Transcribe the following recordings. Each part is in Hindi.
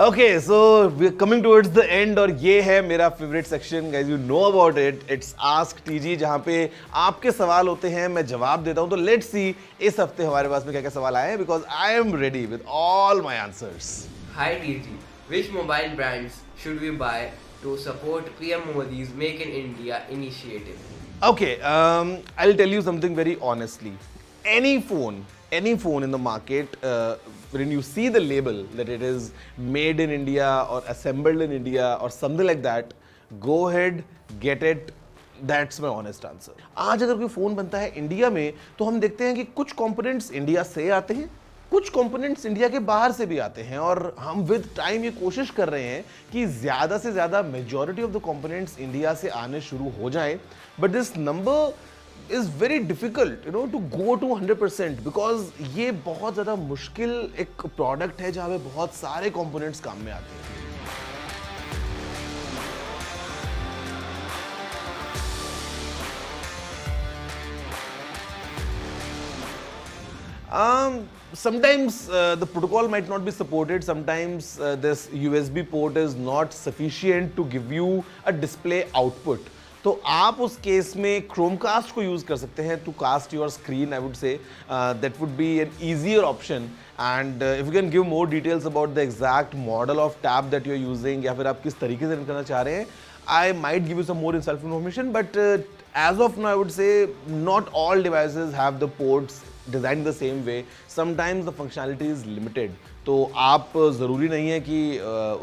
Okay, so we're coming towards the end और ये है मेरा favourite section guys, you know about it. It's Ask TG जहाँ पे आपके सवाल होते हैं, मैं जवाब देता हूँ. तो let's see इस हफ्ते हमारे पास में क्या क्या सवाल आए हैं because I am ready with all my answers. Hi TG, which mobile brands should we buy to support PM Modi's Make in India initiative? Okay, I'll tell you something very honestly. Any phone in the market, when you see the label that it is made in India or assembled in India or something like that, go ahead, get it. That's my honest answer. आज अगर कोई फ़ोन बनता है इंडिया में तो हम देखते हैं कि कुछ कंपोनेंट्स इंडिया से आते हैं, कुछ कंपोनेंट्स इंडिया के बाहर से भी आते हैं और हम विद टाइम ये कोशिश कर रहे हैं कि ज़्यादा से ज़्यादा majority of the components India से आने शुरू हो जाएं. But this number is very difficult to go to 100% because ये बहुत ज़्यादा मुश्किल एक प्रोडक्ट है जहाँ पे बहुत सारे कंपोनेंट्स काम में आते हैं. Sometimes the protocol might not be supported. Sometimes this USB port is not sufficient to give you a display output. तो आप उस केस में Chromecast को यूज़ कर सकते हैं to cast your screen. I would say that would be an easier option. And if you can give more details about the exact model of tab that you're using या फिर आप किस तरीके से रन करना चाह रहे हैं, I might give you some more insightful information. But as of now, I would say not all devices have the ports designed the same way. Sometimes the functionality is limited. तो आप ज़रूरी नहीं है कि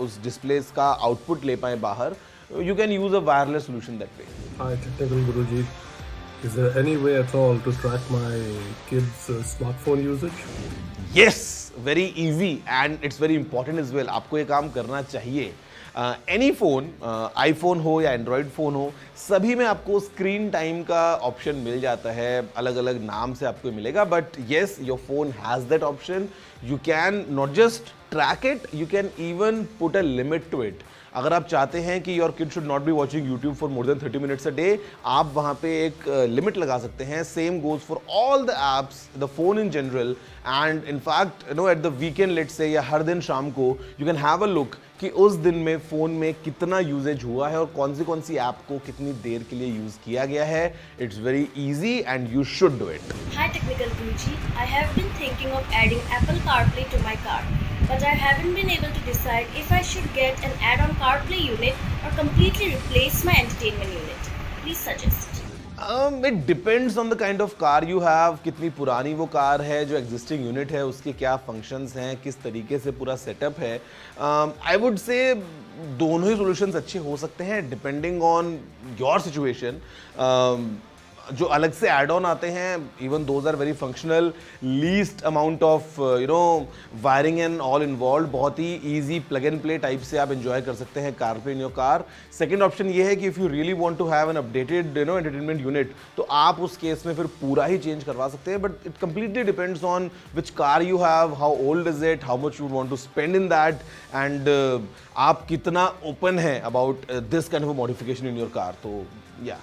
उस डिस्प्लेस का आउटपुट ले पाएँ बाहर. You can use a wireless solution that way. Hi, Technical Guruji. Is there any way at all to track my kids' smartphone usage? Yes, very easy and it's very important as well. आपको ये काम करना चाहिए. एनी फ़ोन, आईफोन हो या एंड्रॉयड फ़ोन हो, सभी में आपको स्क्रीन टाइम का ऑप्शन मिल जाता है. अलग अलग नाम से आपको मिलेगा. But yes, your phone has that option. You can not just track it, you can even put a limit to it. अगर आप चाहते हैं कि your kid should not be watching YouTube for more than 30 minutes a day, आप वहाँ पे एक लिमिट लगा सकते हैं. Same goes for all the apps, the phone in general. And in fact at the weekend let's say या हर दिन शाम को you can have a look कि उस दिन में फ़ोन में कितना यूजेज हुआ है और कौन सी ऐप को कितनी देर के लिए यूज़ किया गया है. It's very easy and you should do it. Hi Technical Guruji, I have been thinking of adding Apple CarPlay to my car, but I haven't been able to decide if I should get an add-on CarPlay unit or completely replace my entertainment unit. Please suggest. It depends on the kind of car you have. कितनी पुरानी वो कार है, जो एग्जिस्टिंग यूनिट है उसके क्या फंक्शंस हैं, किस तरीके से पूरा सेटअप है. आई वुड से दोनों ही सॉल्यूशंस अच्छे हो सकते हैं डिपेंडिंग ऑन योर सिचुएशन. जो अलग से एड ऑन आते हैं, even those are very functional. Least amount of wiring and all involve. बहुत ही easy plug and play type से आप एंजॉय कर सकते हैं CarPlay in your car. Second option ये है कि if you really want to have an updated entertainment unit, तो आप उस केस में फिर पूरा ही चेंज करवा सकते हैं. But it completely depends on which car you have, how old is it, how much you want to spend in that, and आप कितना ओपन है about this kind of modification in your car. तो या